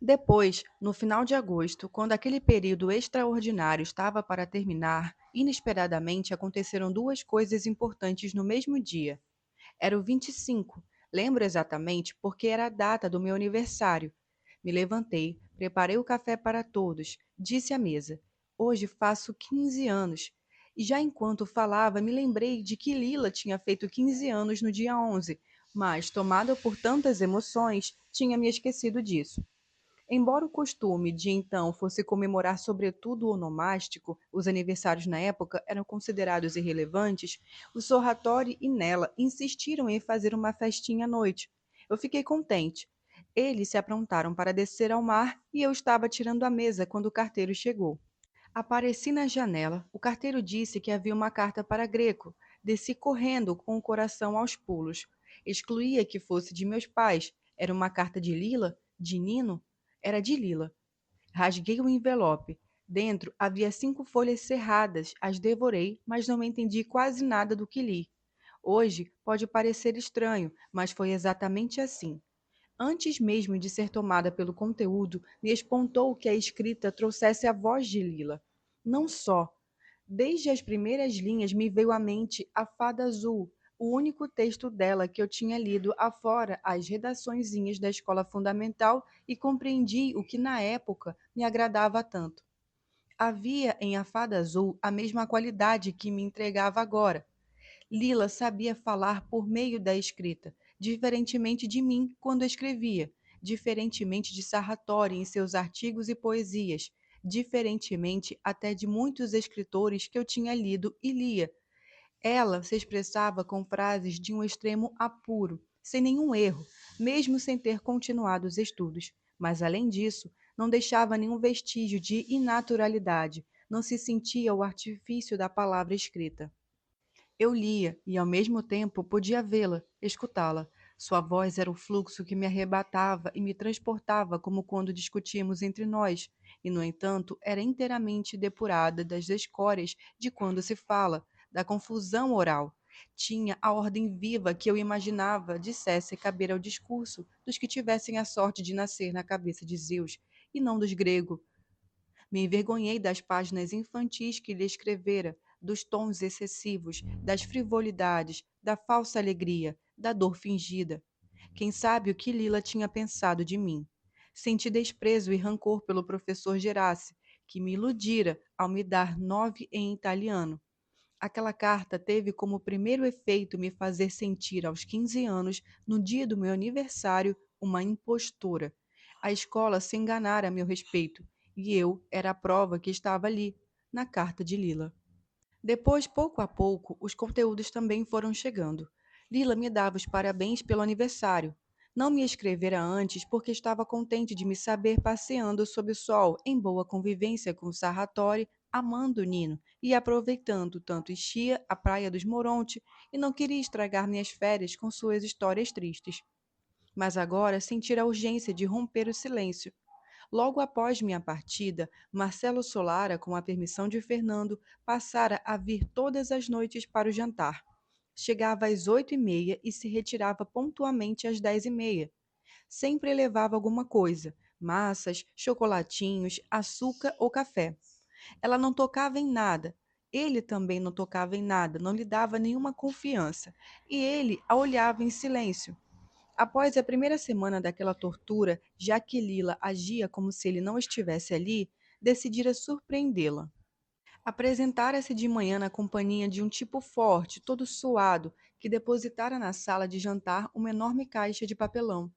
Depois, no final de agosto, quando aquele período extraordinário estava para terminar, inesperadamente aconteceram duas coisas importantes no mesmo dia. Era o 25. Lembro exatamente porque era a data do meu aniversário. Me levantei, preparei o café para todos, disse à mesa: Hoje faço 15 anos. E já enquanto falava, me lembrei de que Lila tinha feito 15 anos no dia 11, mas, tomada por tantas emoções, tinha me esquecido disso. Embora o costume de então fosse comemorar sobretudo o onomástico, os aniversários na época eram considerados irrelevantes, o Sorratori e Nela insistiram em fazer uma festinha à noite. Eu fiquei contente. Eles se aprontaram para descer ao mar e eu estava tirando a mesa quando o carteiro chegou. Apareci na janela. O carteiro disse que havia uma carta para Greco. Desci correndo com o coração aos pulos. Excluía que fosse de meus pais. Era uma carta de Lila? De Nino? Era de Lila. Rasguei o envelope. Dentro havia 5 folhas cerradas. As devorei, mas não entendi quase nada do que li. Hoje pode parecer estranho, mas foi exatamente assim. Antes mesmo de ser tomada pelo conteúdo, me espantou que a escrita trouxesse a voz de Lila. Não só. Desde as primeiras linhas me veio à mente A Fada Azul, o único texto dela que eu tinha lido afora as redaçõezinhas da escola fundamental e compreendi o que na época me agradava tanto. Havia em A Fada Azul a mesma qualidade que me entregava agora. Lila sabia falar por meio da escrita, diferentemente de mim quando escrevia, diferentemente de Sarratori em seus artigos e poesias, diferentemente até de muitos escritores que eu tinha lido e lia. Ela se expressava com frases de um extremo apuro, sem nenhum erro, mesmo sem ter continuado os estudos. Mas, além disso, não deixava nenhum vestígio de inaturalidade, não se sentia o artifício da palavra escrita. Eu lia e, ao mesmo tempo, podia vê-la, escutá-la. Sua voz era o fluxo que me arrebatava e me transportava como quando discutíamos entre nós, e, no entanto, era inteiramente depurada das escórias de quando se fala, da confusão oral. Tinha a ordem viva que eu imaginava dissesse caber ao discurso dos que tivessem a sorte de nascer na cabeça de Zeus, e não dos gregos. Me envergonhei das páginas infantis que lhe escrevera, dos tons excessivos, das frivolidades, da falsa alegria, da dor fingida. Quem sabe o que Lila tinha pensado de mim? Senti desprezo e rancor pelo professor Gerace, que me iludira ao me dar 9 em italiano. Aquela carta teve como primeiro efeito me fazer sentir aos 15 anos, no dia do meu aniversário, uma impostora. A escola se enganara a meu respeito, e eu era a prova que estava ali, na carta de Lila. Depois, pouco a pouco, os conteúdos também foram chegando. Lila me dava os parabéns pelo aniversário. Não me escrevera antes porque estava contente de me saber passeando sob o sol, em boa convivência com Sarratori, amando o Nino e aproveitando tanto Ischia, a praia dos Moronte, e não queria estragar minhas férias com suas histórias tristes. Mas agora sentira a urgência de romper o silêncio. Logo após minha partida, Marcelo Solara, com a permissão de Fernando, passara a vir todas as noites para o jantar. Chegava às 8h30 e se retirava pontualmente às 10h30. Sempre levava alguma coisa, massas, chocolatinhos, açúcar ou café. Ela não tocava em nada. Ele também não tocava em nada, não lhe dava nenhuma confiança. E ele a olhava em silêncio. Após a primeira semana daquela tortura, já que Lila agia como se ele não estivesse ali, decidira surpreendê-la. Apresentara-se de manhã na companhia de um tipo forte, todo suado, que depositara na sala de jantar uma enorme caixa de papelão.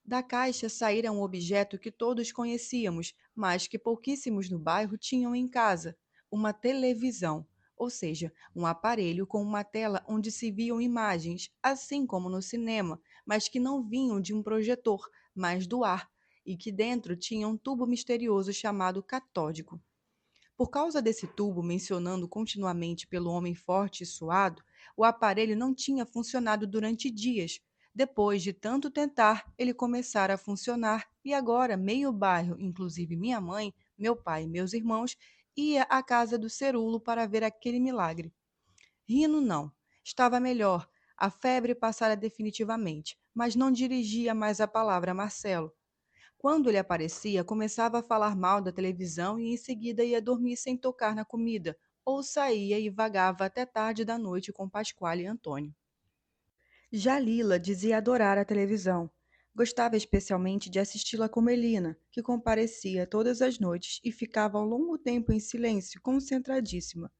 Da caixa saíra um objeto que todos conhecíamos, mas que pouquíssimos no bairro tinham em casa: uma televisão, ou seja, um aparelho com uma tela onde se viam imagens, assim como no cinema, mas que não vinham de um projetor, mas do ar, e que dentro tinha um tubo misterioso chamado catódico. Por causa desse tubo, mencionando continuamente pelo homem forte e suado, o aparelho não tinha funcionado durante dias. Depois de tanto tentar, ele começara a funcionar e agora meio bairro, inclusive minha mãe, meu pai e meus irmãos, ia à casa do Cerulo para ver aquele milagre. Rino não. Estava melhor. A febre passara definitivamente, mas não dirigia mais a palavra a Marcelo. Quando ele aparecia, começava a falar mal da televisão e em seguida ia dormir sem tocar na comida, ou saía e vagava até tarde da noite com Pascoal e Antônio. Já Lila dizia adorar a televisão. Gostava especialmente de assisti-la com Melina, que comparecia todas as noites e ficava um longo tempo em silêncio, concentradíssima.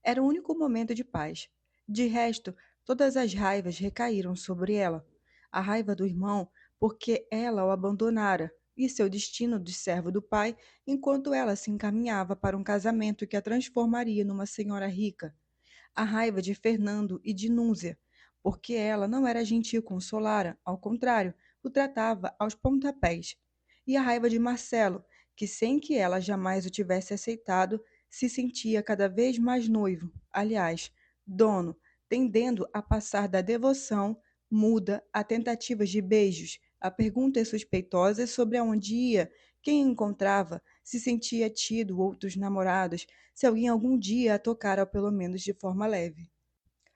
Era o único momento de paz. De resto, todas as raivas recaíram sobre ela. A raiva do irmão, porque ela o abandonara, e seu destino de servo do pai, enquanto ela se encaminhava para um casamento que a transformaria numa senhora rica. A raiva de Fernando e de Núzia, porque ela não era gentil com Solara, ao contrário, o tratava aos pontapés. E a raiva de Marcelo, que sem que ela jamais o tivesse aceitado, se sentia cada vez mais noivo, aliás, dono, tendendo a passar da devoção muda a tentativas de beijos, a perguntas suspeitosas sobre aonde ia, quem encontrava, se sentia tido outros namorados, se alguém algum dia a tocara pelo menos de forma leve.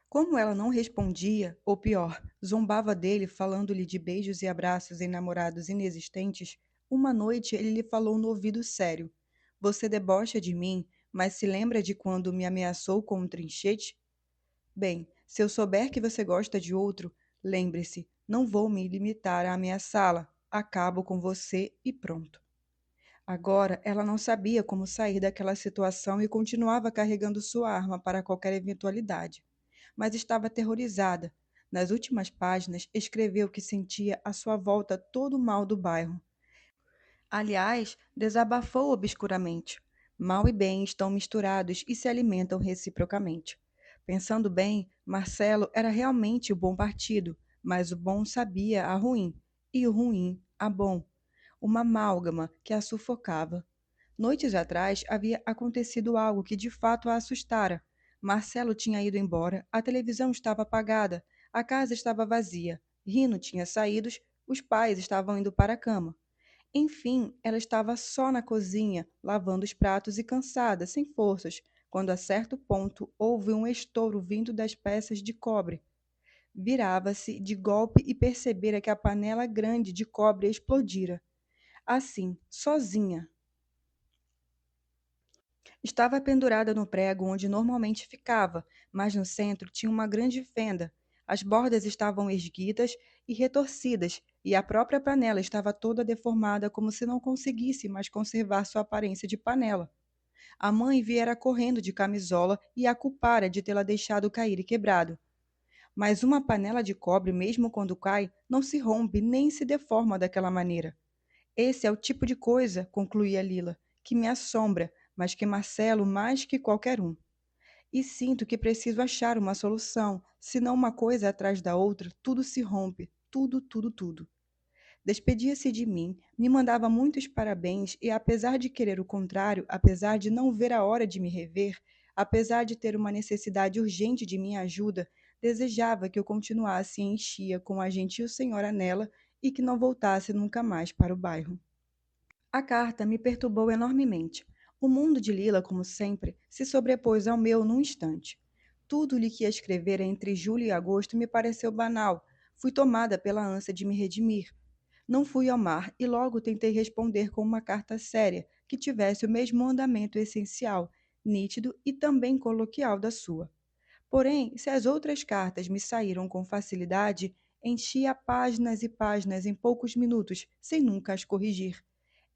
Como ela não respondia, ou pior, zombava dele falando-lhe de beijos e abraços em namorados inexistentes, uma noite ele lhe falou no ouvido sério: Você debocha de mim, mas se lembra de quando me ameaçou com um trinchete? Bem, se eu souber que você gosta de outro, lembre-se, não vou me limitar a ameaçá-la. Acabo com você e pronto. Agora, ela não sabia como sair daquela situação e continuava carregando sua arma para qualquer eventualidade. Mas estava aterrorizada. Nas últimas páginas, escreveu que sentia à sua volta todo o mal do bairro. Aliás, desabafou obscuramente. Mal e bem estão misturados e se alimentam reciprocamente. Pensando bem, Marcelo era realmente o bom partido, mas o bom sabia a ruim, e o ruim a bom. Uma amálgama que a sufocava. Noites atrás havia acontecido algo que de fato a assustara. Marcelo tinha ido embora, a televisão estava apagada, a casa estava vazia, Rino tinha saído, os pais estavam indo para a cama. Enfim, ela estava só na cozinha, lavando os pratos e cansada, sem forças, quando a certo ponto houve um estouro vindo das peças de cobre. Virava-se de golpe e percebera que a panela grande de cobre explodira. Assim, sozinha. Estava pendurada no prego onde normalmente ficava, mas no centro tinha uma grande fenda. As bordas estavam erguidas e retorcidas, e a própria panela estava toda deformada, como se não conseguisse mais conservar sua aparência de panela. A mãe viera correndo de camisola e a culpara de tê-la deixado cair e quebrado. Mas uma panela de cobre, mesmo quando cai, não se rompe nem se deforma daquela maneira. Esse é o tipo de coisa, concluía Lila, que me assombra, mas que Marcelo mais que qualquer um. E sinto que preciso achar uma solução, senão uma coisa atrás da outra, tudo se rompe, tudo, tudo, tudo. Despedia-se de mim, me mandava muitos parabéns e, apesar de querer o contrário, apesar de não ver a hora de me rever, apesar de ter uma necessidade urgente de minha ajuda, desejava que eu continuasse em Enchia com a gentil senhora nela e que não voltasse nunca mais para o bairro. A carta me perturbou enormemente. O mundo de Lila, como sempre, se sobrepôs ao meu num instante. Tudo-lhe que escrevera entre julho e agosto me pareceu banal. Fui tomada pela ânsia de me redimir. Não fui ao mar e logo tentei responder com uma carta séria, que tivesse o mesmo andamento essencial, nítido e também coloquial da sua. Porém, se as outras cartas me saíram com facilidade, enchia páginas e páginas em poucos minutos, sem nunca as corrigir.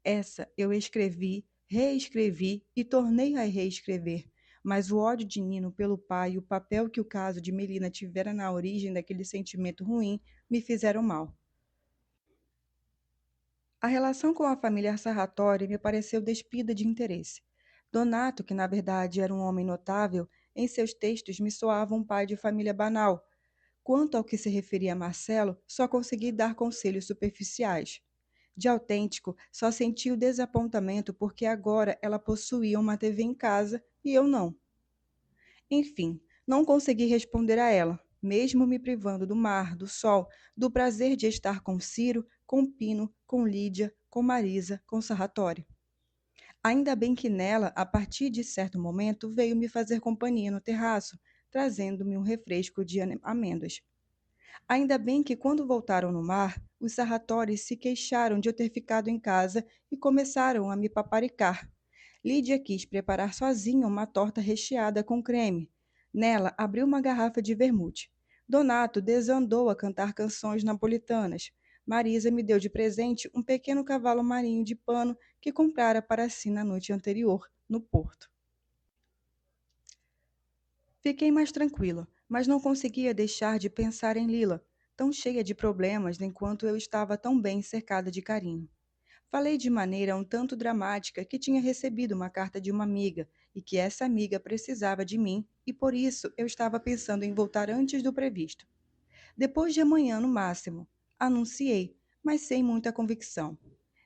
Essa eu escrevi, reescrevi e tornei a reescrever, mas o ódio de Nino pelo pai e o papel que o caso de Melina tivera na origem daquele sentimento ruim me fizeram mal. A relação com a família Sarratori me pareceu despida de interesse. Donato, que na verdade era um homem notável, em seus textos me soava um pai de família banal. Quanto ao que se referia a Marcelo, só consegui dar conselhos superficiais. De autêntico, só senti o desapontamento porque agora ela possuía uma TV em casa e eu não. Enfim, não consegui responder a ela, mesmo me privando do mar, do sol, do prazer de estar com Ciro, com Pino, com Lídia, com Marisa, com Sarratori. Ainda bem que nela, a partir de certo momento, veio me fazer companhia no terraço, trazendo-me um refresco de amêndoas. Ainda bem que, quando voltaram no mar, os Sarratores se queixaram de eu ter ficado em casa e começaram a me paparicar. Lídia quis preparar sozinha uma torta recheada com creme. Nela, abriu uma garrafa de vermute. Donato desandou a cantar canções napolitanas. Marisa me deu de presente um pequeno cavalo marinho de pano que comprara para si na noite anterior, no porto. Fiquei mais tranquila, mas não conseguia deixar de pensar em Lila, tão cheia de problemas enquanto eu estava tão bem cercada de carinho. Falei de maneira um tanto dramática que tinha recebido uma carta de uma amiga e que essa amiga precisava de mim e por isso eu estava pensando em voltar antes do previsto. Depois de amanhã no máximo, anunciei, mas sem muita convicção.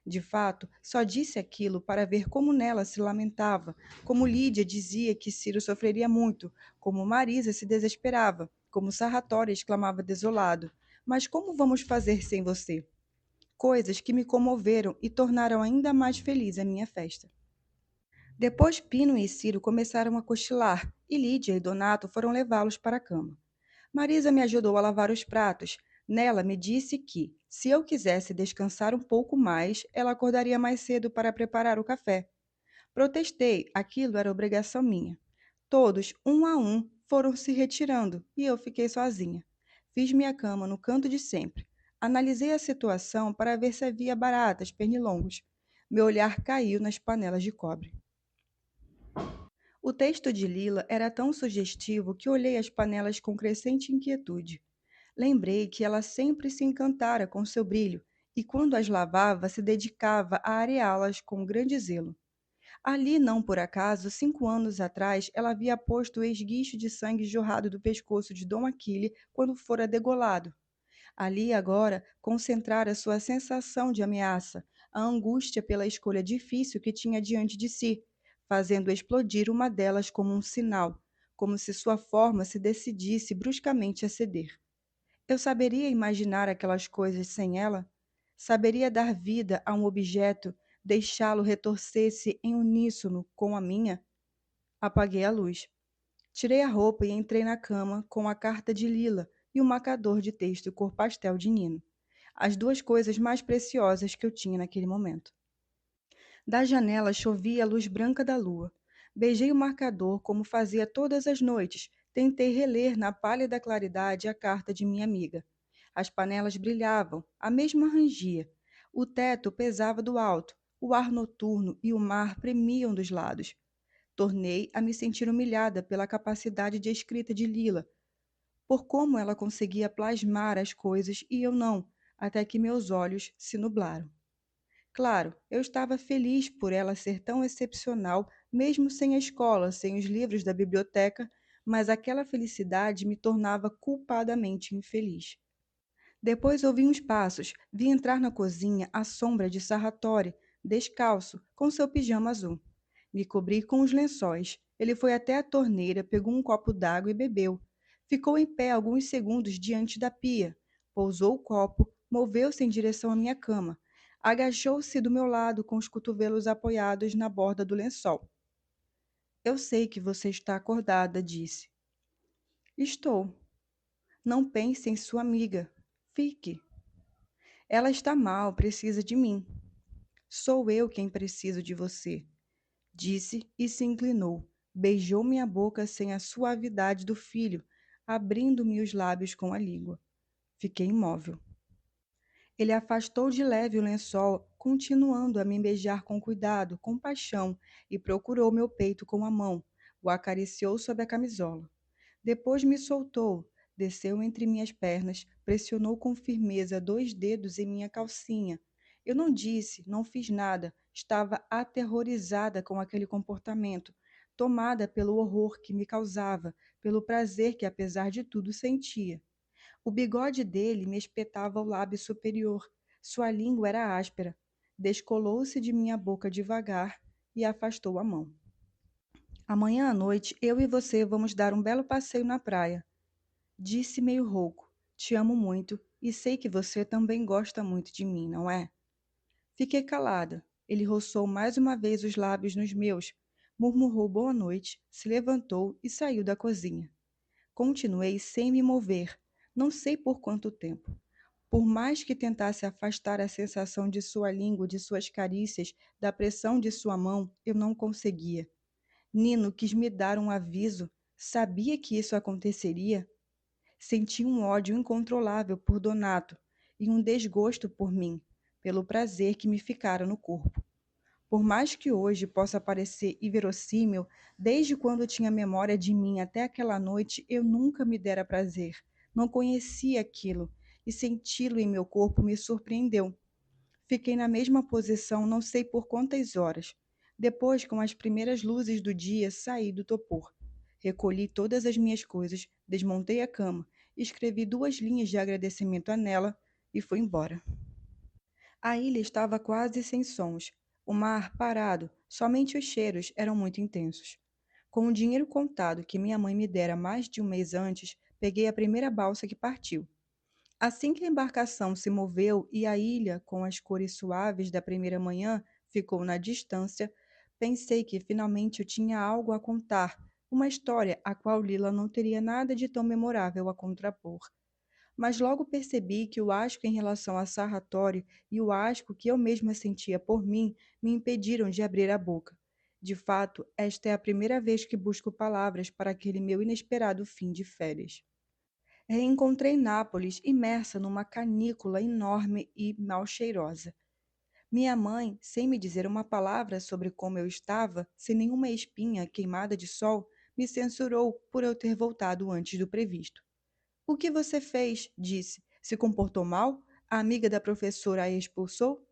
De fato, só disse aquilo para ver como nela se lamentava, como Lídia dizia que Ciro sofreria muito, como Marisa se desesperava, como Sarratória exclamava desolado. Mas como vamos fazer sem você? Coisas que me comoveram e tornaram ainda mais feliz a minha festa. Depois Pino e Ciro começaram a cochilar, e Lídia e Donato foram levá-los para a cama. Marisa me ajudou a lavar os pratos. Nela me disse que, se eu quisesse descansar um pouco mais, ela acordaria mais cedo para preparar o café. Protestei, aquilo era obrigação minha. Todos, um a um, foram se retirando e eu fiquei sozinha. Fiz minha cama no canto de sempre. Analisei a situação para ver se havia baratas, pernilongos. Meu olhar caiu nas panelas de cobre. O texto de Lila era tão sugestivo que olhei as panelas com crescente inquietude. Lembrei que ela sempre se encantara com seu brilho e, quando as lavava, se dedicava a areá-las com grande zelo. Ali, não por acaso, 5 anos atrás, ela havia posto o esguicho de sangue jorrado do pescoço de Dom Aquile quando fora degolado. Ali, agora, concentrara sua sensação de ameaça, a angústia pela escolha difícil que tinha diante de si, fazendo explodir uma delas como um sinal, como se sua forma se decidisse bruscamente a ceder. Eu saberia imaginar aquelas coisas sem ela? Saberia dar vida a um objeto, deixá-lo retorcer-se em uníssono com a minha? Apaguei a luz. Tirei a roupa e entrei na cama com a carta de Lila e o marcador de texto cor pastel de Nino. As duas coisas mais preciosas que eu tinha naquele momento. Da janela chovia a luz branca da lua. Beijei o marcador como fazia todas as noites. Tentei reler na pálida claridade a carta de minha amiga. As panelas brilhavam, a mesma rangia. O teto pesava do alto, o ar noturno e o mar premiam dos lados. Tornei a me sentir humilhada pela capacidade de escrita de Lila, por como ela conseguia plasmar as coisas e eu não, até que meus olhos se nublaram. Claro, eu estava feliz por ela ser tão excepcional, mesmo sem a escola, sem os livros da biblioteca, mas aquela felicidade me tornava culpadamente infeliz. Depois ouvi uns passos, vi entrar na cozinha a sombra de Sarratore, descalço, com seu pijama azul. Me cobri com os lençóis. Ele foi até a torneira, pegou um copo d'água e bebeu. Ficou em pé alguns segundos diante da pia. Pousou o copo, moveu-se em direção à minha cama. Agachou-se do meu lado com os cotovelos apoiados na borda do lençol. Eu sei que você está acordada, disse. Estou. Não pense em sua amiga. Fique. Ela está mal, precisa de mim. Sou eu quem preciso de você, disse e se inclinou. Beijou minha boca sem a suavidade do filho, abrindo-me os lábios com a língua. Fiquei imóvel. Ele afastou de leve o lençol, continuando a me beijar com cuidado, com paixão, e procurou meu peito com a mão. O acariciou sob a camisola. Depois me soltou, desceu entre minhas pernas, pressionou com firmeza 2 dedos em minha calcinha. Eu não disse, não fiz nada, estava aterrorizada com aquele comportamento, tomada pelo horror que me causava, pelo prazer que, apesar de tudo, sentia. O bigode dele me espetava o lábio superior, sua língua era áspera. Descolou-se de minha boca devagar e afastou a mão. Amanhã à noite, eu e você vamos dar um belo passeio na praia. Disse meio rouco. Te amo muito e sei que você também gosta muito de mim, não é? Fiquei calada. Ele roçou mais uma vez os lábios nos meus, murmurou boa noite, se levantou e saiu da cozinha. Continuei sem me mover. Não sei por quanto tempo. Por mais que tentasse afastar a sensação de sua língua, de suas carícias, da pressão de sua mão, eu não conseguia. Nino quis me dar um aviso. Sabia que isso aconteceria? Senti um ódio incontrolável por Donato e um desgosto por mim, pelo prazer que me ficara no corpo. Por mais que hoje possa parecer inverossímil, desde quando tinha memória de mim até aquela noite, eu nunca me dera prazer. Não conhecia aquilo, e senti-lo em meu corpo me surpreendeu. Fiquei na mesma posição não sei por quantas horas. Depois, com as primeiras luzes do dia, saí do topor. Recolhi todas as minhas coisas, desmontei a cama, escrevi 2 linhas de agradecimento a Nela e fui embora. A ilha estava quase sem sons. O mar parado, somente os cheiros eram muito intensos. Com o dinheiro contado que minha mãe me dera mais de um mês antes, peguei a primeira balsa que partiu. Assim que a embarcação se moveu e a ilha, com as cores suaves da primeira manhã, ficou na distância, pensei que finalmente eu tinha algo a contar, uma história a qual Lila não teria nada de tão memorável a contrapor. Mas logo percebi que o asco em relação a Sarratório e o asco que eu mesma sentia por mim me impediram de abrir a boca. De fato, esta é a primeira vez que busco palavras para aquele meu inesperado fim de férias. Reencontrei Nápoles imersa numa canícula enorme e mal cheirosa. Minha mãe, sem me dizer uma palavra sobre como eu estava, sem nenhuma espinha queimada de sol, me censurou por eu ter voltado antes do previsto. O que você fez? Disse. Se comportou mal? A amiga da professora a expulsou?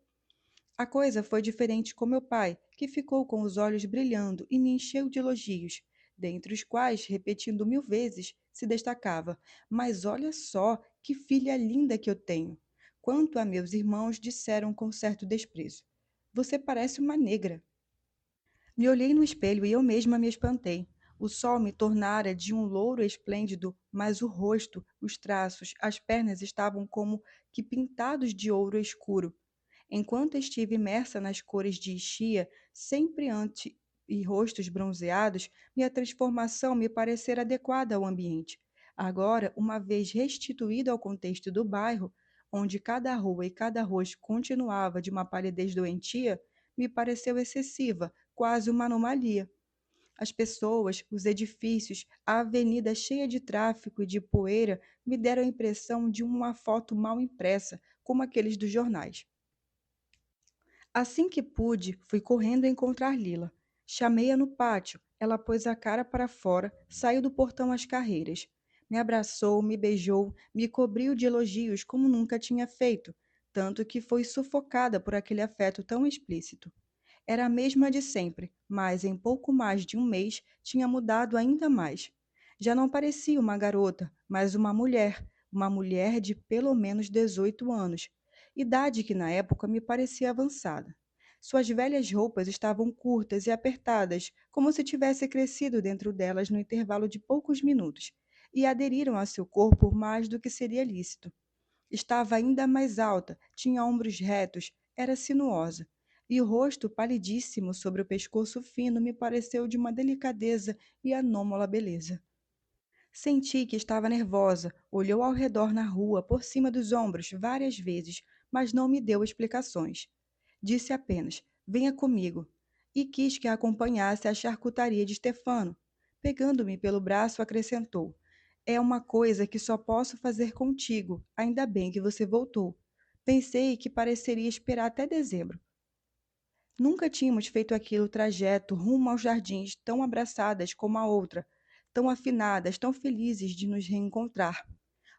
A coisa foi diferente com meu pai, que ficou com os olhos brilhando e me encheu de elogios, dentre os quais, repetindo 1000 vezes, se destacava: Mas olha só, que filha linda que eu tenho! Quanto a meus irmãos, disseram com certo desprezo: Você parece uma negra. Me olhei no espelho e eu mesma me espantei. O sol me tornara de um louro esplêndido, mas o rosto, os traços, as pernas estavam como que pintados de ouro escuro. Enquanto estive imersa nas cores de Xia, sempre ante e rostos bronzeados, minha transformação me parecera adequada ao ambiente. Agora, uma vez restituída ao contexto do bairro, onde cada rua e cada rosto continuava de uma palidez doentia, me pareceu excessiva, quase uma anomalia. As pessoas, os edifícios, a avenida cheia de tráfego e de poeira me deram a impressão de uma foto mal impressa, como aqueles dos jornais. Assim que pude, fui correndo encontrar Lila. Chamei-a no pátio. Ela pôs a cara para fora, saiu do portão às carreiras. Me abraçou, me beijou, me cobriu de elogios como nunca tinha feito, tanto que foi sufocada por aquele afeto tão explícito. Era a mesma de sempre, mas em pouco mais de um mês tinha mudado ainda mais. Já não parecia uma garota, mas uma mulher de pelo menos 18 anos, idade que na época me parecia avançada. Suas velhas roupas estavam curtas e apertadas, como se tivesse crescido dentro delas no intervalo de poucos minutos, e aderiram a seu corpo mais do que seria lícito. Estava ainda mais alta, tinha ombros retos, era sinuosa, e o rosto palidíssimo sobre o pescoço fino me pareceu de uma delicadeza e anômala beleza. Senti que estava nervosa, olhou ao redor na rua, por cima dos ombros, várias vezes, mas não me deu explicações. Disse apenas: Venha comigo. E quis que a acompanhasse à charcutaria de Stefano. Pegando-me pelo braço, acrescentou: É uma coisa que só posso fazer contigo. Ainda bem que você voltou. Pensei que pareceria esperar até dezembro. Nunca tínhamos feito aquele trajeto rumo aos jardins tão abraçadas como a outra, tão afinadas, tão felizes de nos reencontrar.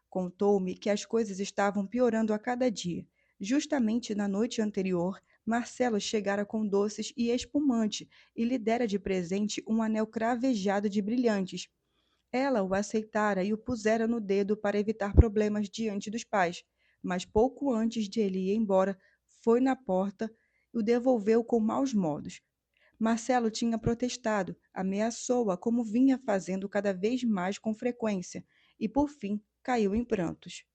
Contou-me que as coisas estavam piorando a cada dia. Justamente na noite anterior, Marcelo chegara com doces e espumante e lhe dera de presente um anel cravejado de brilhantes. Ela o aceitara e o pusera no dedo para evitar problemas diante dos pais, mas pouco antes de ele ir embora, foi na porta e o devolveu com maus modos. Marcelo tinha protestado, ameaçou-a como vinha fazendo cada vez mais com frequência, e por fim caiu em prantos.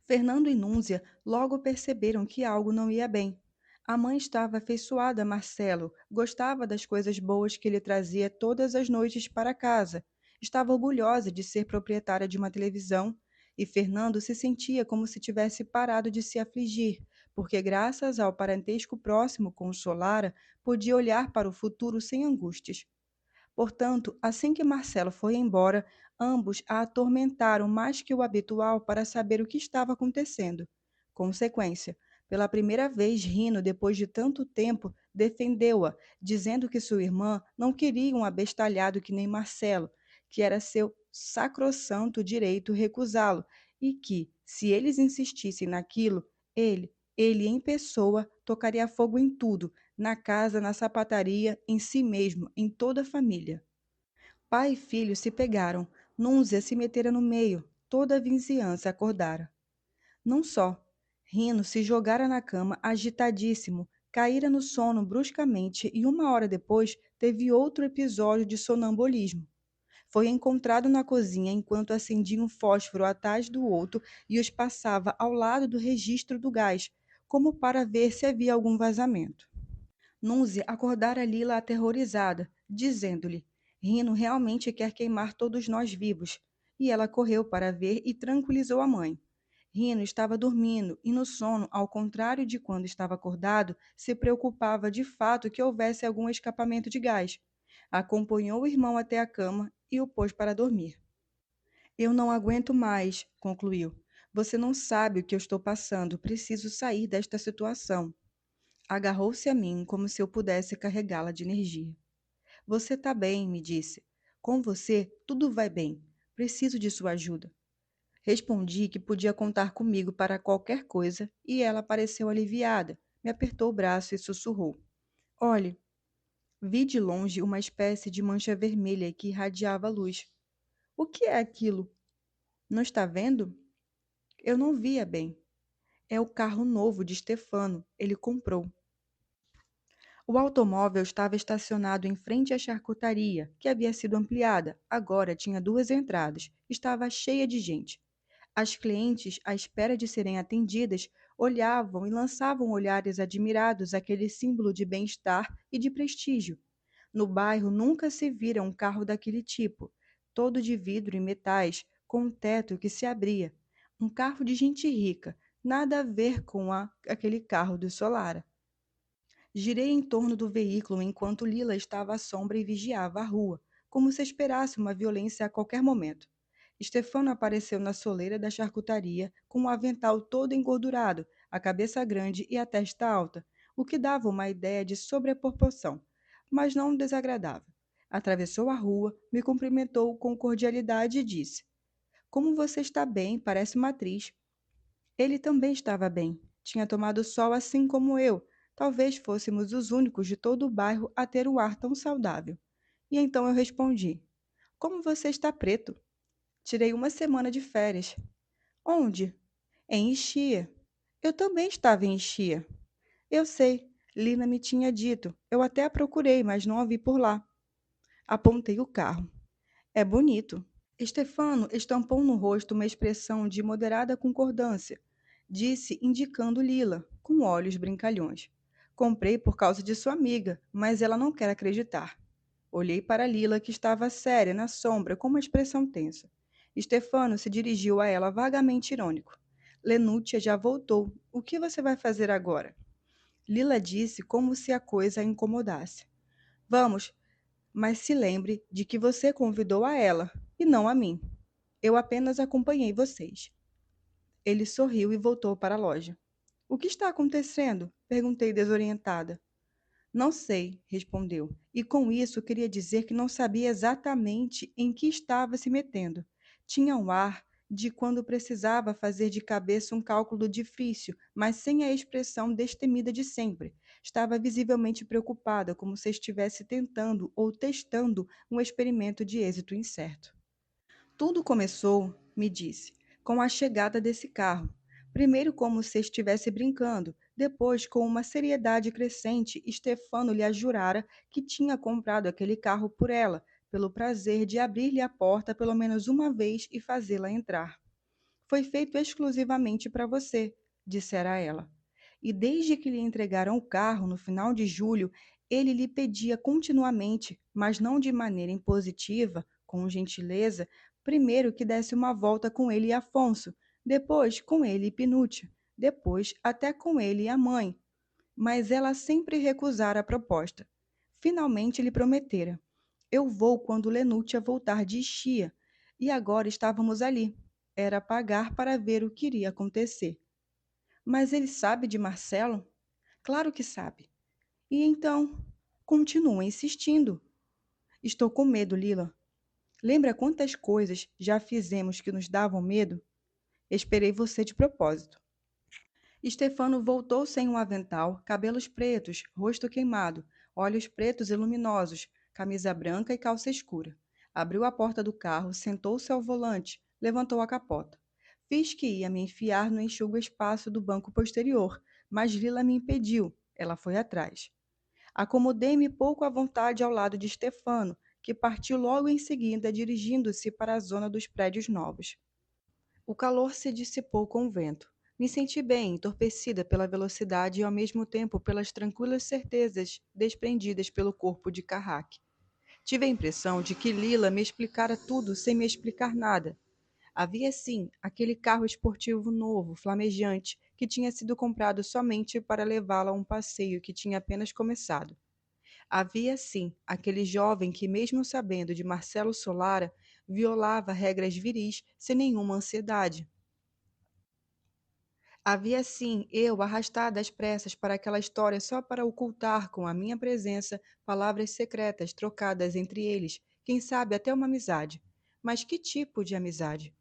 Fernando e Núzia logo perceberam que algo não ia bem. A mãe estava afeiçoada a Marcelo, gostava das coisas boas que ele trazia todas as noites para casa. Estava orgulhosa de ser proprietária de uma televisão e Fernando se sentia como se tivesse parado de se afligir, porque, graças ao parentesco próximo com Solara, podia olhar para o futuro sem angústias. Portanto, assim que Marcelo foi embora, ambos a atormentaram mais que o habitual para saber o que estava acontecendo. Consequência: pela primeira vez, Rino, depois de tanto tempo, defendeu-a, dizendo que sua irmã não queria um abestalhado que nem Marcelo, que era seu sacrossanto direito recusá-lo, e que, se eles insistissem naquilo, ele em pessoa, tocaria fogo em tudo, na casa, na sapataria, em si mesmo, em toda a família. Pai e filho se pegaram, Núzia se metera no meio, toda a vizinhança acordara. Não só. Rino se jogara na cama agitadíssimo, caíra no sono bruscamente e 1 hora depois teve outro episódio de sonambulismo. Foi encontrado na cozinha enquanto acendia um fósforo atrás do outro e os passava ao lado do registro do gás, como para ver se havia algum vazamento. Nunzi acordara Lila aterrorizada, dizendo-lhe: Rino realmente quer queimar todos nós vivos. E ela correu para ver e tranquilizou a mãe. Rino estava dormindo e, no sono, ao contrário de quando estava acordado, se preocupava de fato que houvesse algum escapamento de gás. Acompanhou o irmão até a cama e o pôs para dormir. Eu não aguento mais, concluiu. Você não sabe o que eu estou passando. Preciso sair desta situação. Agarrou-se a mim como se eu pudesse carregá-la de energia. Você está bem, me disse. Com você, tudo vai bem. Preciso de sua ajuda. Respondi que podia contar comigo para qualquer coisa e ela pareceu aliviada. Me apertou o braço e sussurrou. Olhe, vi de longe uma espécie de mancha vermelha que irradiava luz. O que é aquilo? Não está vendo? Eu não via bem. É o carro novo de Stefano. Ele comprou. O automóvel estava estacionado em frente à charcutaria, que havia sido ampliada. Agora tinha 2 entradas. Estava cheia de gente. As clientes, à espera de serem atendidas, olhavam e lançavam olhares admirados àquele símbolo de bem-estar e de prestígio. No bairro nunca se vira um carro daquele tipo, todo de vidro e metais, com um teto que se abria. Um carro de gente rica, nada a ver com aquele carro do Solara. Girei em torno do veículo enquanto Lila estava à sombra e vigiava a rua, como se esperasse uma violência a qualquer momento. Stefano apareceu na soleira da charcutaria com um avental todo engordurado, a cabeça grande e a testa alta, o que dava uma ideia de sobreproporção, mas não desagradável. Atravessou a rua, me cumprimentou com cordialidade e disse: Como você está bem, parece uma atriz. Ele também estava bem. Tinha tomado sol assim como eu. Talvez fôssemos os únicos de todo o bairro a ter um ar tão saudável. E então eu respondi: Como você está preto? Tirei 1 semana de férias. Onde? Em Ixia. Eu também estava em Ixia. Eu sei. Lina me tinha dito. Eu até a procurei, mas não a vi por lá. Apontei o carro. É bonito. Stefano estampou no rosto uma expressão de moderada concordância. Disse, indicando Lila, com olhos brincalhões. Comprei por causa de sua amiga, mas ela não quer acreditar. Olhei para Lila, que estava séria, na sombra, com uma expressão tensa. Stefano se dirigiu a ela vagamente irônico. Lenúcia já voltou. O que você vai fazer agora? Lila disse como se a coisa a incomodasse. Vamos, mas se lembre de que você convidou a ela, e não a mim. Eu apenas acompanhei vocês. Ele sorriu e voltou para a loja. O que está acontecendo? Perguntei desorientada. Não sei, respondeu, e com isso queria dizer que não sabia exatamente em que estava se metendo. Tinha um ar de quando precisava fazer de cabeça um cálculo difícil, mas sem a expressão destemida de sempre. Estava visivelmente preocupada, como se estivesse tentando ou testando um experimento de êxito incerto. Tudo começou, me disse, com a chegada desse carro. Primeiro como se estivesse brincando, depois com uma seriedade crescente, Stefano lhe jurara que tinha comprado aquele carro por ela, pelo prazer de abrir-lhe a porta pelo menos uma vez e fazê-la entrar. Foi feito exclusivamente para você, dissera ela. E desde que lhe entregaram o carro no final de julho, ele lhe pedia continuamente, mas não de maneira impositiva, com gentileza, Primeiro que desse uma volta com ele e Afonso, depois com ele e Pinúcio, depois até com ele e a mãe, mas ela sempre recusara a proposta. Finalmente lhe prometera: eu vou quando Lenúcia voltar de Ischia. E agora estávamos ali. Era pagar para ver o que iria acontecer. Mas ele sabe de Marcelo? Claro que sabe. E então, continua insistindo. Estou com medo, Lila. Lembra quantas coisas já fizemos que nos davam medo? Esperei você de propósito. Stefano voltou sem um avental, cabelos pretos, rosto queimado, olhos pretos e luminosos, camisa branca e calça escura. Abriu a porta do carro, sentou-se ao volante, levantou a capota. Fiz que ia me enfiar no enxugo espaço do banco posterior, mas Lila me impediu. Ela foi atrás. Acomodei-me pouco à vontade ao lado de Stefano, que partiu logo em seguida, dirigindo-se para a zona dos prédios novos. O calor se dissipou com o vento. Me senti bem, entorpecida pela velocidade e ao mesmo tempo pelas tranquilas certezas desprendidas pelo corpo de Carraque. Tive a impressão de que Lila me explicara tudo sem me explicar nada. Havia sim aquele carro esportivo novo, flamejante, que tinha sido comprado somente para levá-la a um passeio que tinha apenas começado. Havia sim aquele jovem que, mesmo sabendo de Marcelo Solara, violava regras viris sem nenhuma ansiedade. Havia sim eu arrastada às pressas para aquela história só para ocultar com a minha presença palavras secretas trocadas entre eles, quem sabe até uma amizade. Mas que tipo de amizade?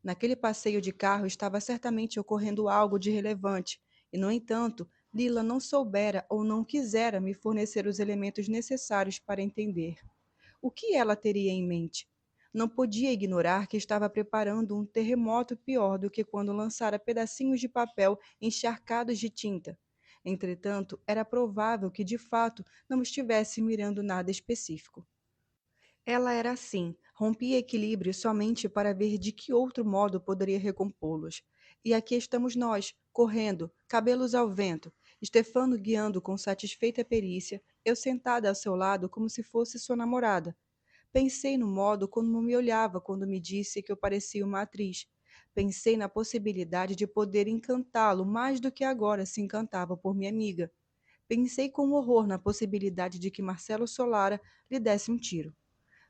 Naquele passeio de carro estava certamente ocorrendo algo de relevante, e, no entanto, Lila não soubera ou não quisera me fornecer os elementos necessários para entender. O que ela teria em mente? Não podia ignorar que estava preparando um terremoto pior do que quando lançara pedacinhos de papel encharcados de tinta. Entretanto, era provável que de fato não estivesse mirando nada específico. Ela era assim, rompia equilíbrio somente para ver de que outro modo poderia recompô-los. E aqui estamos nós, correndo, cabelos ao vento, Stefano guiando com satisfeita perícia, eu sentada ao seu lado como se fosse sua namorada. Pensei no modo como me olhava quando me disse que eu parecia uma atriz. Pensei na possibilidade de poder encantá-lo mais do que agora se encantava por minha amiga. Pensei com horror na possibilidade de que Marcelo Solara lhe desse um tiro.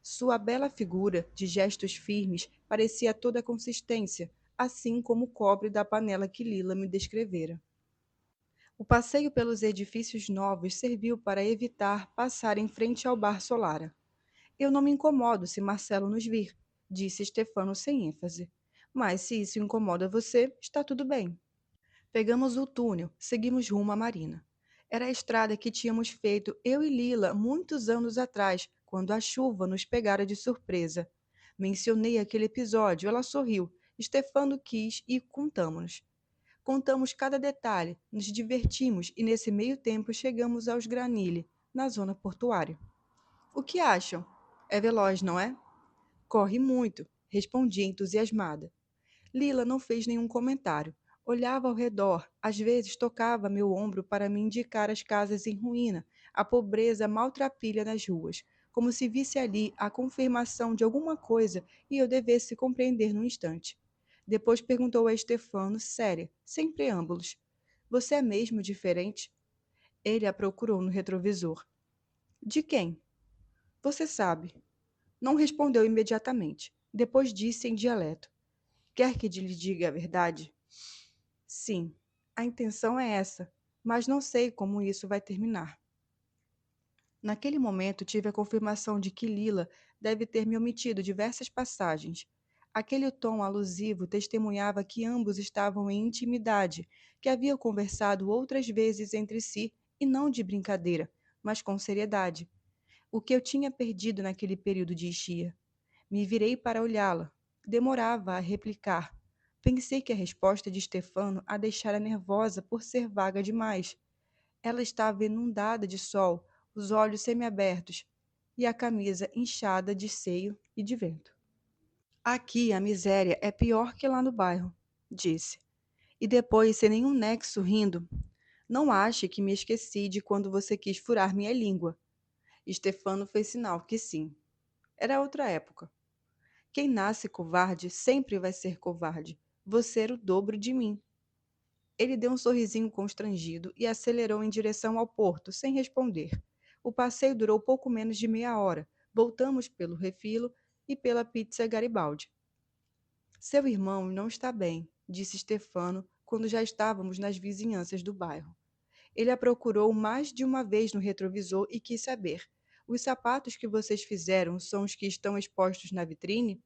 Sua bela figura, de gestos firmes, parecia toda consistência, assim como o cobre da panela que Lila me descrevera. O passeio pelos edifícios novos serviu para evitar passar em frente ao bar Solara. Eu não me incomodo se Marcelo nos vir, disse Stefano sem ênfase. Mas se isso incomoda você, está tudo bem. Pegamos o túnel, seguimos rumo à marina. Era a estrada que tínhamos feito eu e Lila muitos anos atrás, quando a chuva nos pegara de surpresa. Mencionei aquele episódio, ela sorriu. Stefano quis e contamos-nos. Contamos cada detalhe, nos divertimos e nesse meio tempo chegamos aos Granilli, na zona portuária. O que acham? É veloz, não é? Corre muito, respondi entusiasmada. Lila não fez nenhum comentário. Olhava ao redor, às vezes tocava meu ombro para me indicar as casas em ruína, a pobreza maltrapilha nas ruas, como se visse ali a confirmação de alguma coisa e eu devesse compreender num instante. Depois perguntou a Stefano, séria, sem preâmbulos: Você é mesmo diferente? Ele a procurou no retrovisor. De quem? Você sabe. Não respondeu imediatamente. Depois disse em dialeto: Quer que lhe diga a verdade? Sim, a intenção é essa, mas não sei como isso vai terminar. Naquele momento tive a confirmação de que Lila deve ter me omitido diversas passagens. Aquele tom alusivo testemunhava que ambos estavam em intimidade, que haviam conversado outras vezes entre si, e não de brincadeira, mas com seriedade. O que eu tinha perdido naquele período de Ixia. Me virei para olhá-la. Demorava a replicar. Pensei que a resposta de Stefano a deixara nervosa por ser vaga demais. Ela estava inundada de sol, os olhos semiabertos e a camisa inchada de seio e de vento. Aqui a miséria é pior que lá no bairro, disse. E depois, sem nenhum nexo, rindo. Não ache que me esqueci de quando você quis furar minha língua. Stefano fez sinal que sim. Era outra época. Quem nasce covarde sempre vai ser covarde. Você era o dobro de mim. Ele deu um sorrisinho constrangido e acelerou em direção ao porto, sem responder. O passeio durou pouco menos de meia hora. Voltamos pelo Refilo e pela Pizza Garibaldi. Seu irmão não está bem, disse Stefano quando já estávamos nas vizinhanças do bairro. Ele a procurou mais de uma vez no retrovisor e quis saber: os sapatos que vocês fizeram são os que estão expostos na vitrine?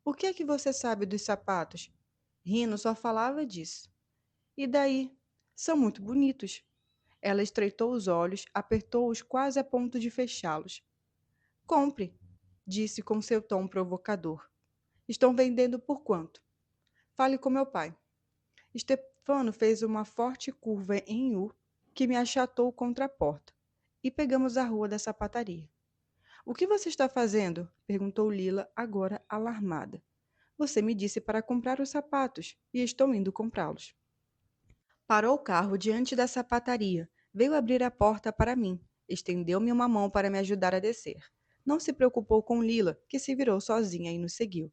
O que é que você sabe dos sapatos? Rino só falava disso. E daí? São muito bonitos. Ela estreitou os olhos, apertou-os quase a ponto de fechá-los. Compre, disse com seu tom provocador. Estão vendendo por quanto? Fale com meu pai. Stefano fez uma forte curva em U que me achatou contra a porta e pegamos a rua da sapataria. O que você está fazendo? Perguntou Lila, agora alarmada. Você me disse para comprar os sapatos e estou indo comprá-los. Parou o carro diante da sapataria, veio abrir a porta para mim, estendeu-me uma mão para me ajudar a descer. Não se preocupou com Lila, que se virou sozinha e nos seguiu.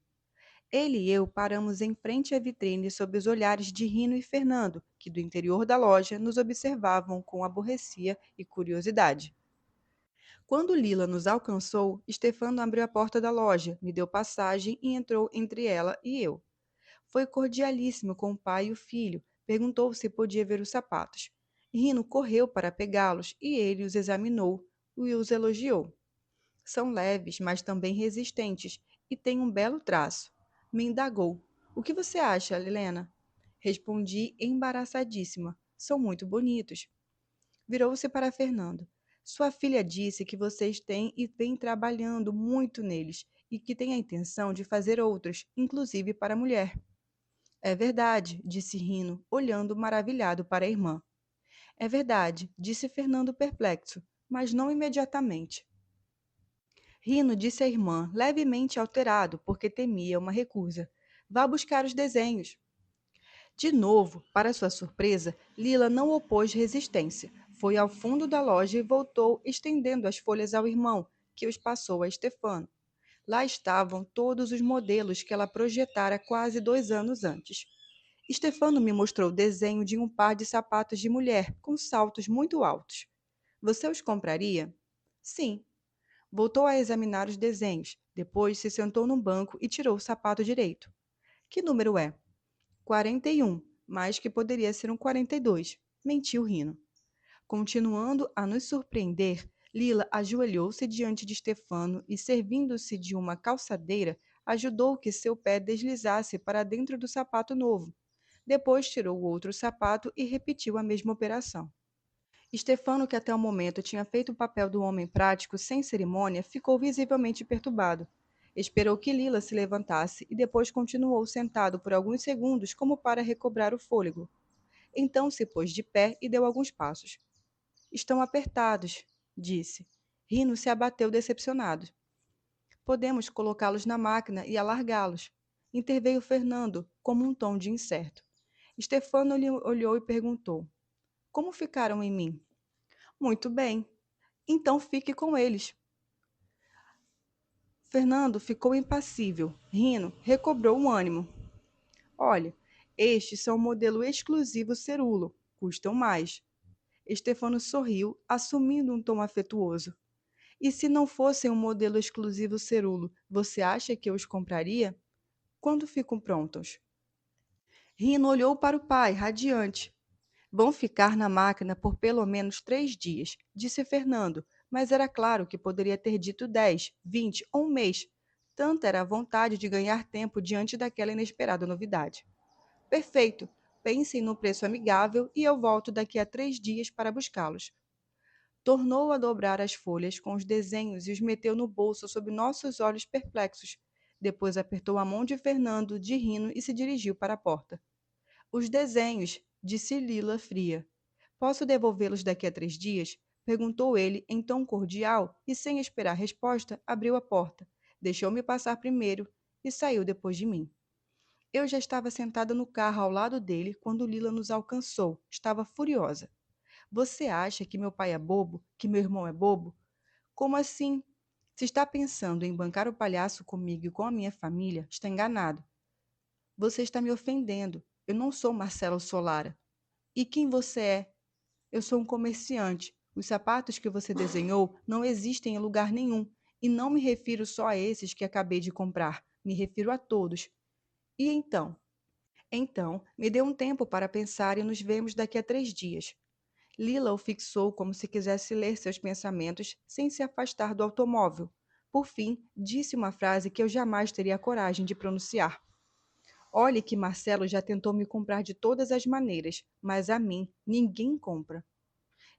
Ele e eu paramos em frente à vitrine sob os olhares de Rino e Fernando, que do interior da loja nos observavam com aborrecia e curiosidade. Quando Lila nos alcançou, Stefano abriu a porta da loja, me deu passagem e entrou entre ela e eu. Foi cordialíssimo com o pai e o filho, perguntou se podia ver os sapatos. Rino correu para pegá-los e ele os examinou e os elogiou. São leves, mas também resistentes, e têm um belo traço. Me indagou. O que você acha, Helena? Respondi embaraçadíssima. São muito bonitos. Virou-se para Fernando. Sua filha disse que vocês têm e vêm trabalhando muito neles e que têm a intenção de fazer outros, inclusive para a mulher. É verdade, disse Rino, olhando maravilhado para a irmã. É verdade, disse Fernando perplexo, mas não imediatamente. Rino disse à irmã, levemente alterado, porque temia uma recusa. Vá buscar os desenhos. De novo, para sua surpresa, Lila não opôs resistência. Foi ao fundo da loja e voltou, estendendo as folhas ao irmão, que os passou a Stefano. Lá estavam todos os modelos que ela projetara quase 2 anos antes. Stefano me mostrou o desenho de um par de sapatos de mulher, com saltos muito altos. Você os compraria? Sim. Voltou a examinar os desenhos. Depois se sentou no banco e tirou o sapato direito. Que número é? 41, mas que poderia ser um 42. Mentiu Rino. Continuando a nos surpreender, Lila ajoelhou-se diante de Stefano e, servindo-se de uma calçadeira, ajudou que seu pé deslizasse para dentro do sapato novo. Depois tirou o outro sapato e repetiu a mesma operação. Stefano, que até o momento tinha feito o papel do homem prático sem cerimônia, ficou visivelmente perturbado. Esperou que Lila se levantasse e depois continuou sentado por alguns segundos como para recobrar o fôlego. Então se pôs de pé e deu alguns passos. Estão apertados, disse. Rino se abateu decepcionado. Podemos colocá-los na máquina e alargá-los. Interveio Fernando, como um tom de incerto. Stefano lhe olhou e perguntou: Como ficaram em mim? Muito bem. Então fique com eles. Fernando ficou impassível. Rino recobrou o ânimo. Olha, estes são um modelo exclusivo cerulo. Custam mais. Stefano sorriu, assumindo um tom afetuoso. E se não fossem um modelo exclusivo cerulo, você acha que eu os compraria? Quando ficam prontos? Rino olhou para o pai, radiante. Vão ficar na máquina por pelo menos 3 dias, disse Fernando, mas era claro que poderia ter dito 10, 20 ou um mês. Tanta era a vontade de ganhar tempo diante daquela inesperada novidade. Perfeito. Pensem no preço amigável e eu volto daqui a 3 dias para buscá-los. Tornou a dobrar as folhas com os desenhos e os meteu no bolso sob nossos olhos perplexos. Depois apertou a mão de Fernando, de Rino, e se dirigiu para a porta. Os desenhos, disse Lila fria. Posso devolvê-los daqui a 3 dias? Perguntou ele em tom cordial e, sem esperar resposta, abriu a porta. Deixou-me passar primeiro e saiu depois de mim. Eu já estava sentada no carro ao lado dele quando Lila nos alcançou. Estava furiosa. Você acha que meu pai é bobo? Que meu irmão é bobo? Como assim? Se está pensando em bancar o palhaço comigo e com a minha família, está enganado. Você está me ofendendo. Eu não sou Marcelo Solara. E quem você é? Eu sou um comerciante. Os sapatos que você desenhou não existem em lugar nenhum. E não me refiro só a esses que acabei de comprar. Me refiro a todos. E então? Então, me dê um tempo para pensar e nos vemos daqui a 3 dias. Lila o fixou como se quisesse ler seus pensamentos sem se afastar do automóvel. Por fim, disse uma frase que eu jamais teria coragem de pronunciar. Olhe que Marcelo já tentou me comprar de todas as maneiras, mas a mim ninguém compra.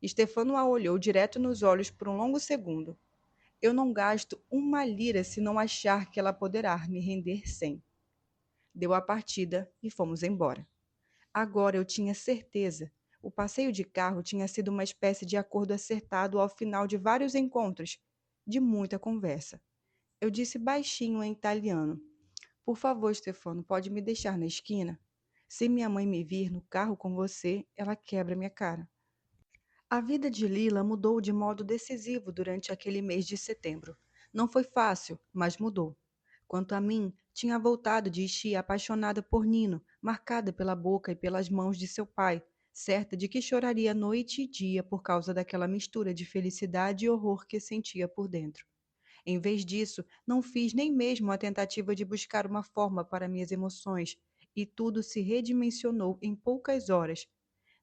Stefano a olhou direto nos olhos por um longo segundo. Eu não gasto uma lira se não achar que ela poderá me render 100. Deu a partida e fomos embora. Agora eu tinha certeza. O passeio de carro tinha sido uma espécie de acordo acertado ao final de vários encontros, de muita conversa. Eu disse baixinho em italiano: Por favor, Stefano, pode me deixar na esquina? Se minha mãe me vir no carro com você, ela quebra minha cara. A vida de Lila mudou de modo decisivo durante aquele mês de setembro. Não foi fácil, mas mudou. Quanto a mim, tinha voltado de Ixi apaixonada por Nino, marcada pela boca e pelas mãos de seu pai, certa de que choraria noite e dia por causa daquela mistura de felicidade e horror que sentia por dentro. Em vez disso, não fiz nem mesmo a tentativa de buscar uma forma para minhas emoções, e tudo se redimensionou em poucas horas.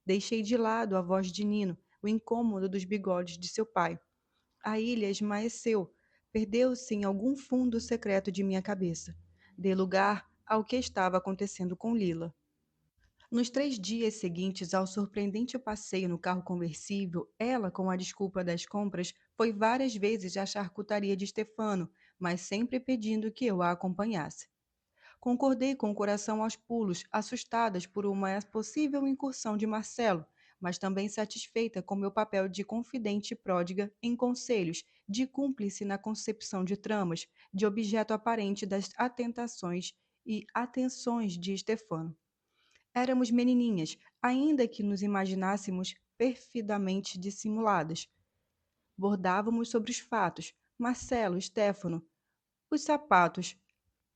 Deixei de lado a voz de Nino, o incômodo dos bigodes de seu pai. A ilha esmaeceu, perdeu-se em algum fundo secreto de minha cabeça. Dei lugar ao que estava acontecendo com Lila. Nos 3 dias seguintes ao surpreendente passeio no carro conversível, ela, com a desculpa das compras, foi várias vezes à charcutaria de Stefano, mas sempre pedindo que eu a acompanhasse. Concordei com o coração aos pulos, assustadas por uma possível incursão de Marcelo, mas também satisfeita com meu papel de confidente pródiga em conselhos, de cúmplice na concepção de tramas, de objeto aparente das atentações e atenções de Stefano. Éramos menininhas, ainda que nos imaginássemos perfidamente dissimuladas. Bordávamos sobre os fatos, Marcelo, Stefano, os sapatos,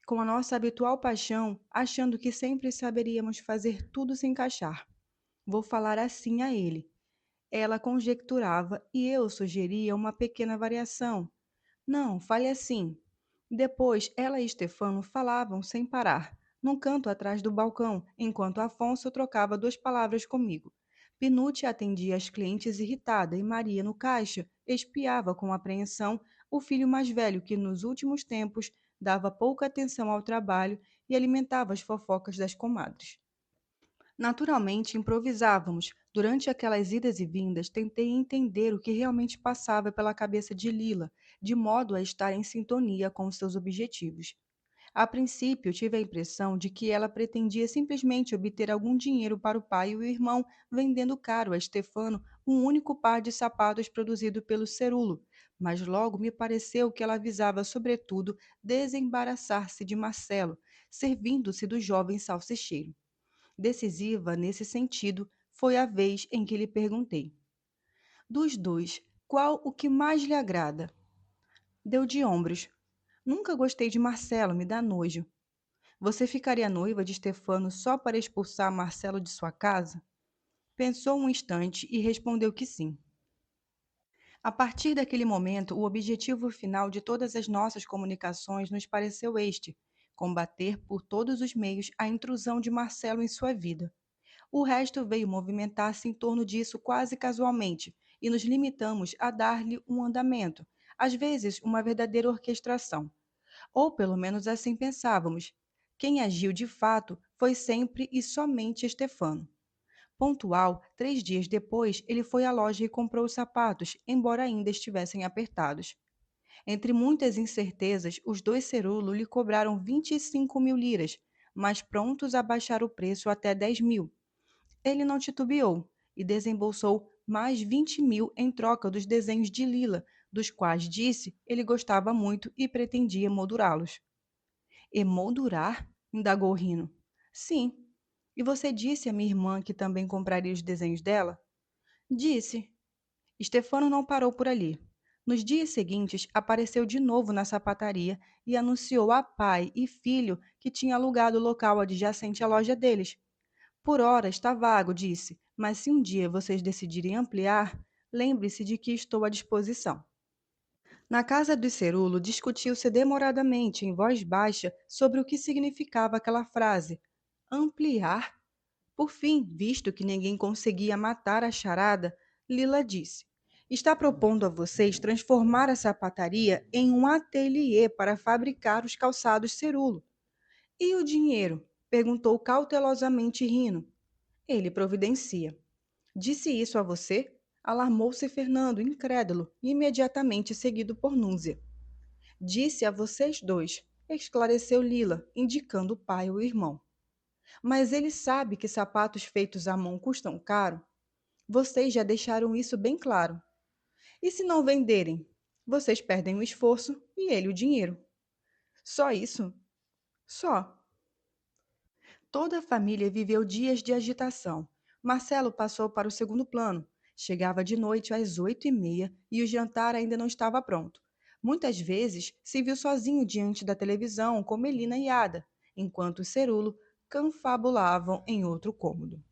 com a nossa habitual paixão, achando que sempre saberíamos fazer tudo se encaixar. Vou falar assim a ele. Ela conjecturava e eu sugeria uma pequena variação. Não, fale assim. Depois, ela e Stefano falavam sem parar, num canto atrás do balcão, enquanto Afonso trocava 2 palavras comigo. Pinucci atendia as clientes irritada e Maria, no caixa, espiava com apreensão o filho mais velho que, nos últimos tempos, dava pouca atenção ao trabalho e alimentava as fofocas das comadres. Naturalmente, improvisávamos. Durante aquelas idas e vindas, tentei entender o que realmente passava pela cabeça de Lila, de modo a estar em sintonia com seus objetivos. A princípio, tive a impressão de que ela pretendia simplesmente obter algum dinheiro para o pai e o irmão, vendendo caro a Stefano um único par de sapatos produzido pelo Cerulo, mas logo me pareceu que ela visava, sobretudo, desembaraçar-se de Marcelo, servindo-se do jovem salsicheiro. Decisiva nesse sentido foi a vez em que lhe perguntei: Dos dois, qual o que mais lhe agrada? Deu de ombros. Nunca gostei de Marcelo, me dá nojo. Você ficaria noiva de Stefano só para expulsar Marcelo de sua casa? Pensou um instante e respondeu que sim. A partir daquele momento, o objetivo final de todas as nossas comunicações nos pareceu este: combater por todos os meios a intrusão de Marcelo em sua vida. O resto veio movimentar-se em torno disso quase casualmente, e nos limitamos a dar-lhe um andamento, às vezes uma verdadeira orquestração. Ou pelo menos assim pensávamos. Quem agiu de fato foi sempre e somente Stefano. Pontual, 3 dias depois, ele foi à loja e comprou os sapatos, embora ainda estivessem apertados. Entre muitas incertezas, os dois cerulo lhe cobraram 25 mil liras, mas prontos a baixar o preço até 10 mil. Ele não titubeou e desembolsou mais 20 mil em troca dos desenhos de Lila, dos quais disse ele gostava muito e pretendia moldurá-los. Emoldurar? Indagou Rino. Sim. E você disse à minha irmã que também compraria os desenhos dela? Disse. Stefano não parou por ali. Nos dias seguintes, apareceu de novo na sapataria e anunciou a pai e filho que tinha alugado o local adjacente à loja deles. Por hora está vago, disse, mas se um dia vocês decidirem ampliar, lembre-se de que estou à disposição. Na casa do Cerulo, discutiu-se demoradamente, em voz baixa, sobre o que significava aquela frase. Ampliar? Por fim, visto que ninguém conseguia matar a charada, Lila disse: Está propondo a vocês transformar a sapataria em um ateliê para fabricar os calçados Cerulo. E o dinheiro? Perguntou cautelosamente Rino. Ele providencia. Disse isso a você? Alarmou-se Fernando, incrédulo, imediatamente seguido por Núzia. Disse a vocês dois, esclareceu Lila, indicando o pai ou o irmão. Mas ele sabe que sapatos feitos à mão custam caro? Vocês já deixaram isso bem claro. E se não venderem? Vocês perdem o esforço e ele o dinheiro. Só isso? Só. Toda a família viveu dias de agitação. Marcelo passou para o segundo plano. Chegava de noite às 8h30 e o jantar ainda não estava pronto. Muitas vezes se viu sozinho diante da televisão com Melina e Ada, enquanto o Cerulo confabulavam em outro cômodo.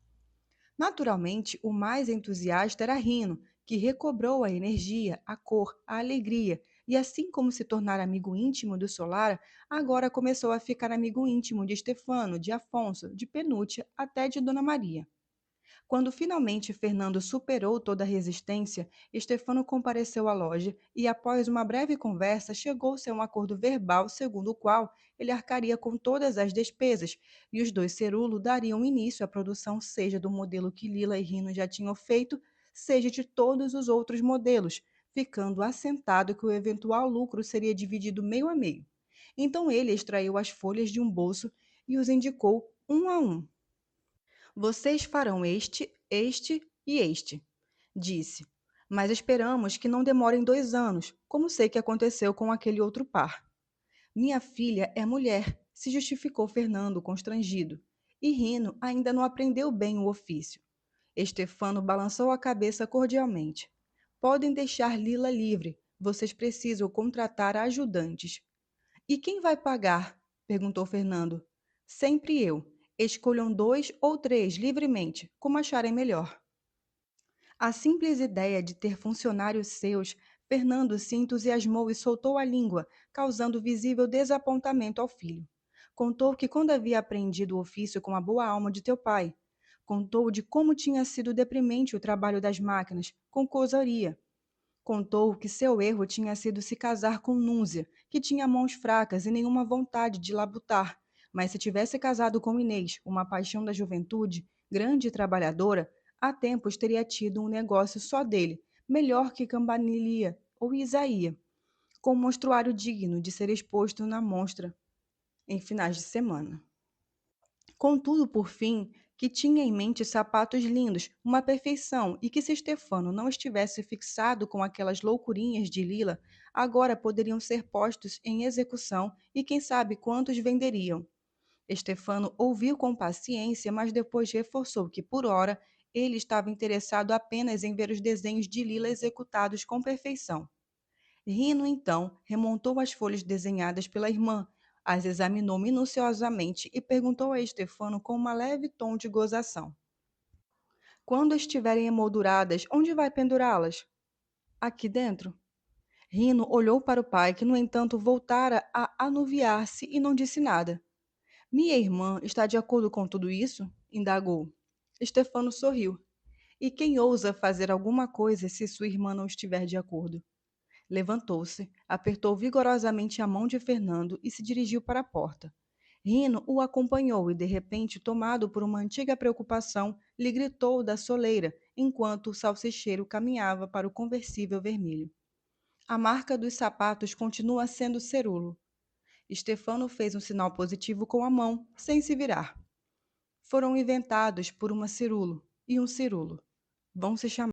Naturalmente, o mais entusiasta era Rino, que recobrou a energia, a cor, a alegria, e assim como se tornar amigo íntimo do Solara, agora começou a ficar amigo íntimo de Stefano, de Afonso, de Penúcia, até de Dona Maria. Quando finalmente Fernando superou toda a resistência, Stefano compareceu à loja e, após uma breve conversa, chegou-se a um acordo verbal segundo o qual ele arcaria com todas as despesas e os dois Cerulo dariam início à produção seja do modelo que Lila e Rino já tinham feito, seja de todos os outros modelos, ficando assentado que o eventual lucro seria dividido meio a meio. Então ele extraiu as folhas de um bolso e os indicou um a um. Vocês farão este e este, disse. Mas esperamos que não demorem 2 anos, como sei que aconteceu com aquele outro par. Minha filha é mulher, se justificou Fernando, constrangido. E Rino ainda não aprendeu bem o ofício. Estefano balançou a cabeça cordialmente. Podem deixar Lila livre. Vocês precisam contratar ajudantes. E quem vai pagar? Perguntou Fernando. Sempre eu. Escolham 2 ou 3 livremente, como acharem melhor. A simples ideia de ter funcionários seus, Fernando se entusiasmou e soltou a língua, causando visível desapontamento ao filho. Contou que quando havia aprendido o ofício com a boa alma de teu pai. Contou de como tinha sido deprimente o trabalho das máquinas, com cosaria. Contou que seu erro tinha sido se casar com Núzia, que tinha mãos fracas e nenhuma vontade de labutar, mas se tivesse casado com Inês, uma paixão da juventude, grande e trabalhadora, há tempos teria tido um negócio só dele, melhor que Cambanilia ou Isaía, com um monstruário digno de ser exposto na mostra em finais de semana. Contudo, por fim, que tinha em mente sapatos lindos, uma perfeição, e que se Stefano não estivesse fixado com aquelas loucurinhas de Lila, agora poderiam ser postos em execução e quem sabe quantos venderiam. Stefano ouviu com paciência, mas depois reforçou que, por ora, ele estava interessado apenas em ver os desenhos de Lila executados com perfeição. Rino, então, remontou as folhas desenhadas pela irmã, as examinou minuciosamente e perguntou a Stefano com uma leve tom de gozação. Quando estiverem emolduradas, onde vai pendurá-las? Aqui dentro. Rino olhou para o pai, que, no entanto, voltara a anuviar-se e não disse nada. Minha irmã está de acordo com tudo isso? Indagou. Stefano sorriu. E quem ousa fazer alguma coisa se sua irmã não estiver de acordo? Levantou-se, apertou vigorosamente a mão de Fernando e se dirigiu para a porta. Rino o acompanhou e, de repente, tomado por uma antiga preocupação, lhe gritou da soleira, enquanto o salsicheiro caminhava para o conversível vermelho. A marca dos sapatos continua sendo Cerulo. Stefano fez um sinal positivo com a mão, sem se virar. Foram inventados por uma Cerulo e um Cirulo. Vão se chamar